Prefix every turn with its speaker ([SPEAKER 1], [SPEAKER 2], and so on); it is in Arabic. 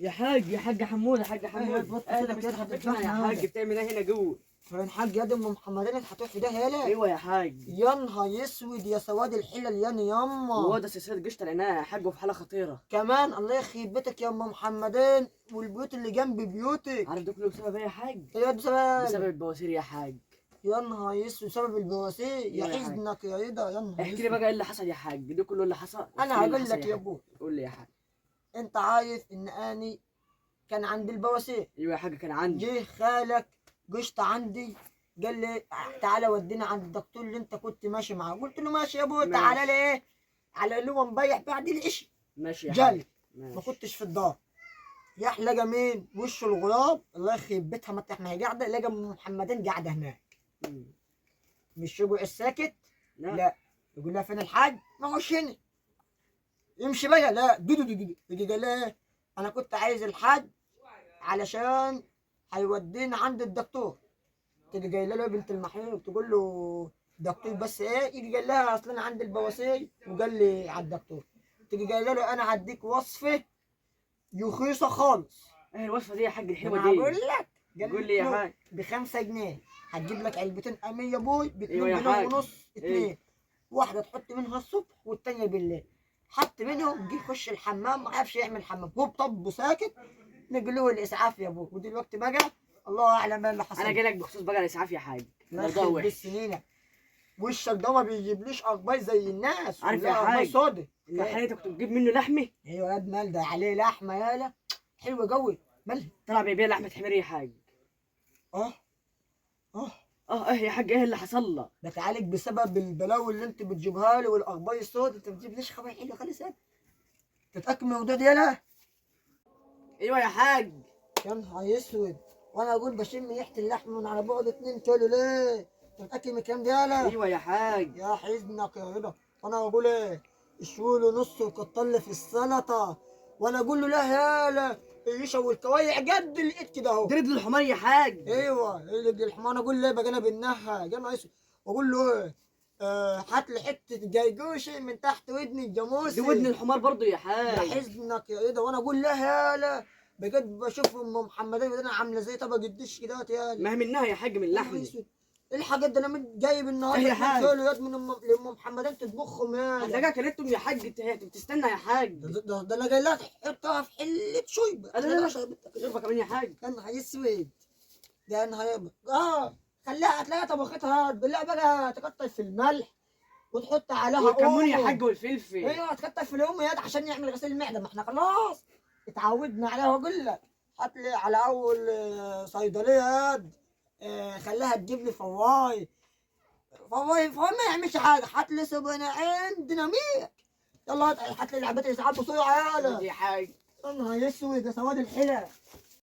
[SPEAKER 1] يا حاج حمود يا حاج حمود
[SPEAKER 2] بص
[SPEAKER 1] اهلا
[SPEAKER 2] كده
[SPEAKER 1] وسهلا
[SPEAKER 2] هتذبحنا
[SPEAKER 1] يا حاج، بتعمل ايه هنا جوه؟
[SPEAKER 2] فين حاج يا دي ام محمدين انت هتروح في ده يالا؟
[SPEAKER 1] ايوه يا حاج.
[SPEAKER 2] يا نهار اسود يا سواد الحلل يا ياما.
[SPEAKER 1] وهو ده سلسله قشطه لقيناها يا حاج، وفي حاله خطيره.
[SPEAKER 2] كمان الله يخرب بيتك يا ام محمدين، والبيوت اللي جنب بيوتك.
[SPEAKER 1] عارف ده كله بسبب ايه يا حاج؟
[SPEAKER 2] ايه بسبب؟
[SPEAKER 1] بسبب البواسير يا حاج.
[SPEAKER 2] يا نهار اسود بسبب البواسير. يا
[SPEAKER 1] ايوه يا حاج.
[SPEAKER 2] حزنك يا رضا يا نهار
[SPEAKER 1] احكي لي
[SPEAKER 2] اسود.
[SPEAKER 1] بقى ايه اللي حصل يا حاج، ده كله اللي حصل.
[SPEAKER 2] انا
[SPEAKER 1] احكي لي اللي
[SPEAKER 2] هقول
[SPEAKER 1] حصل
[SPEAKER 2] لك
[SPEAKER 1] يا
[SPEAKER 2] يا
[SPEAKER 1] حاج.
[SPEAKER 2] ابوي.
[SPEAKER 1] قول لي يا حاج.
[SPEAKER 2] انت عارف ان اني كان عندي البواسير.
[SPEAKER 1] ايوه يا حاج كان عندي.
[SPEAKER 2] جه خالك قشط عندي، قال لي تعالى ودينا عند الدكتور اللي انت كنت ماشي معاه. قلت له ماشي يا ابوي. تعالى
[SPEAKER 1] ماشي.
[SPEAKER 2] ليه؟ على اللي هو مبيح بعد العشاء.
[SPEAKER 1] ماشي يا حاج.
[SPEAKER 2] جالي ما
[SPEAKER 1] ماشي.
[SPEAKER 2] كنتش في الدار. يا لقى مين وش الغراب الله يخرب بيتها مطرح ما هي قاعده، لقى ام محمدين قاعده هناك.
[SPEAKER 1] مم.
[SPEAKER 2] مش يقعد الساكت؟
[SPEAKER 1] لا.
[SPEAKER 2] لا. يقول لها فين الحاج؟ ما هوش هنا. يمشي بقى؟ لا. دودو دودو يجي قال لها انا كنت عايز الحاج علشان هيودينا عند الدكتور. تيجي جايه له بنت المحيط تقول له دكتور بس ايه؟ يجي قال لها اصل انا عندي البواسير وقال لي على الدكتور. تيجي جايه له انا هديك وصفه رخيصه خالص.
[SPEAKER 1] ايه الوصفه دي يا حاج الحلوه
[SPEAKER 2] انا
[SPEAKER 1] دي؟
[SPEAKER 2] هقول لك.
[SPEAKER 1] قول لي يا حاج.
[SPEAKER 2] ب5 جنيه هتجيب لك علبتين امية بوي ب2
[SPEAKER 1] ايوه يا
[SPEAKER 2] جنيه
[SPEAKER 1] حاج.
[SPEAKER 2] ونص اتنين.
[SPEAKER 1] ايه.
[SPEAKER 2] واحده تحط منها الصبح والتانيه بالليل. حط منهم جه يخش الحمام ما عرفش يعمل حمام، هو طب ساكت. نقول له الاسعاف يا ابوي. ودلوقتي بقى الله اعلم ايه اللي حصل.
[SPEAKER 1] انا جايلك بخصوص بقى الاسعاف يا حاج.
[SPEAKER 2] الله
[SPEAKER 1] الموضوع
[SPEAKER 2] يخرب
[SPEAKER 1] وحش.
[SPEAKER 2] بيت سنينك. وشك ده ما بيجيبليش اخبار زي الناس.
[SPEAKER 1] عارف يا
[SPEAKER 2] كلها أخبار
[SPEAKER 1] حاج.
[SPEAKER 2] سودا.
[SPEAKER 1] المحل انت كنت بتجيب منه لحمه.
[SPEAKER 2] ايوه يا واد مال ده عليه لحمه يالا حلوه قوي. مال
[SPEAKER 1] طلع بيبيع لحمه حمير يا حاج.
[SPEAKER 2] اه اه
[SPEAKER 1] ايه يا حاج ايه اللي حصل لك؟
[SPEAKER 2] بتعالج بسبب البلاوي اللي انت بتجيبها لي والاخبار السوداء. انت بتجيبليش خبر حلو خالص. انت تتاكد من الموضوع ده يالا؟
[SPEAKER 1] ايوه يا حاج.
[SPEAKER 2] يا نهار اسود. وانا اقول بشم ريحه اللحم من على بعد 2 كيلو ليه؟ انت متاكد من الكلام ده يالا؟
[SPEAKER 1] ايوه يا حاج.
[SPEAKER 2] يا حزنك يا رضا. وانا اقول ايه؟ اشوي له نص وكتر لي في السلطه. وانا اقول له لا يالا الريشه والكوايع قد الايد كده اهو.
[SPEAKER 1] درد الحمار يا حاج.
[SPEAKER 2] ايوه اللي الحمار. اقول له بقى انا بالنها يا نهار اسود. واقول له ايه؟ هات لي حته جيجوشي من تحت ودني الجاموسي.
[SPEAKER 1] دي ودن الحمار برضو يا
[SPEAKER 2] يا
[SPEAKER 1] حاج.
[SPEAKER 2] حزنك يا رضا. وانا اقول لا يالا بجد بشوف ام محمدين انا عامله زي طبق الدش كده يالا.
[SPEAKER 1] ما هي منها يا حاج من اللحم.
[SPEAKER 2] ايه الحاجات دي؟ انا جايب النهارده
[SPEAKER 1] ايه يا حاج؟
[SPEAKER 2] كيلو يد من ام محمدين تطبخهم يالا.
[SPEAKER 1] هتلاقيها كلتهم يا حاج، بتستنى يا حاج.
[SPEAKER 2] ده انا جاي لها تحطها في حله شوربه.
[SPEAKER 1] لا شوفها كمان يا حاج.
[SPEAKER 2] يا نهار اسود. ده نهار خليها هتلاقيها طبختها بالله بقى تكتر في الملح وتحط عليها
[SPEAKER 1] والكمون يا
[SPEAKER 2] أومو.
[SPEAKER 1] حاج والفلفل.
[SPEAKER 2] ايوه تكتر في الام يد عشان يعمل غسيل المعده. ما احنا خلاص اتعودنا عليها. واقول لك هات لي على اول صيدليه يد خليها تجيب لي فواي ما يعملش حاجه. هات لي سبناعين ديناميت. يلا هات لي لعبتي اسعاف بسرعه يالا.
[SPEAKER 1] يا حاج.
[SPEAKER 2] يا نهار اسود يا سواد الحلة.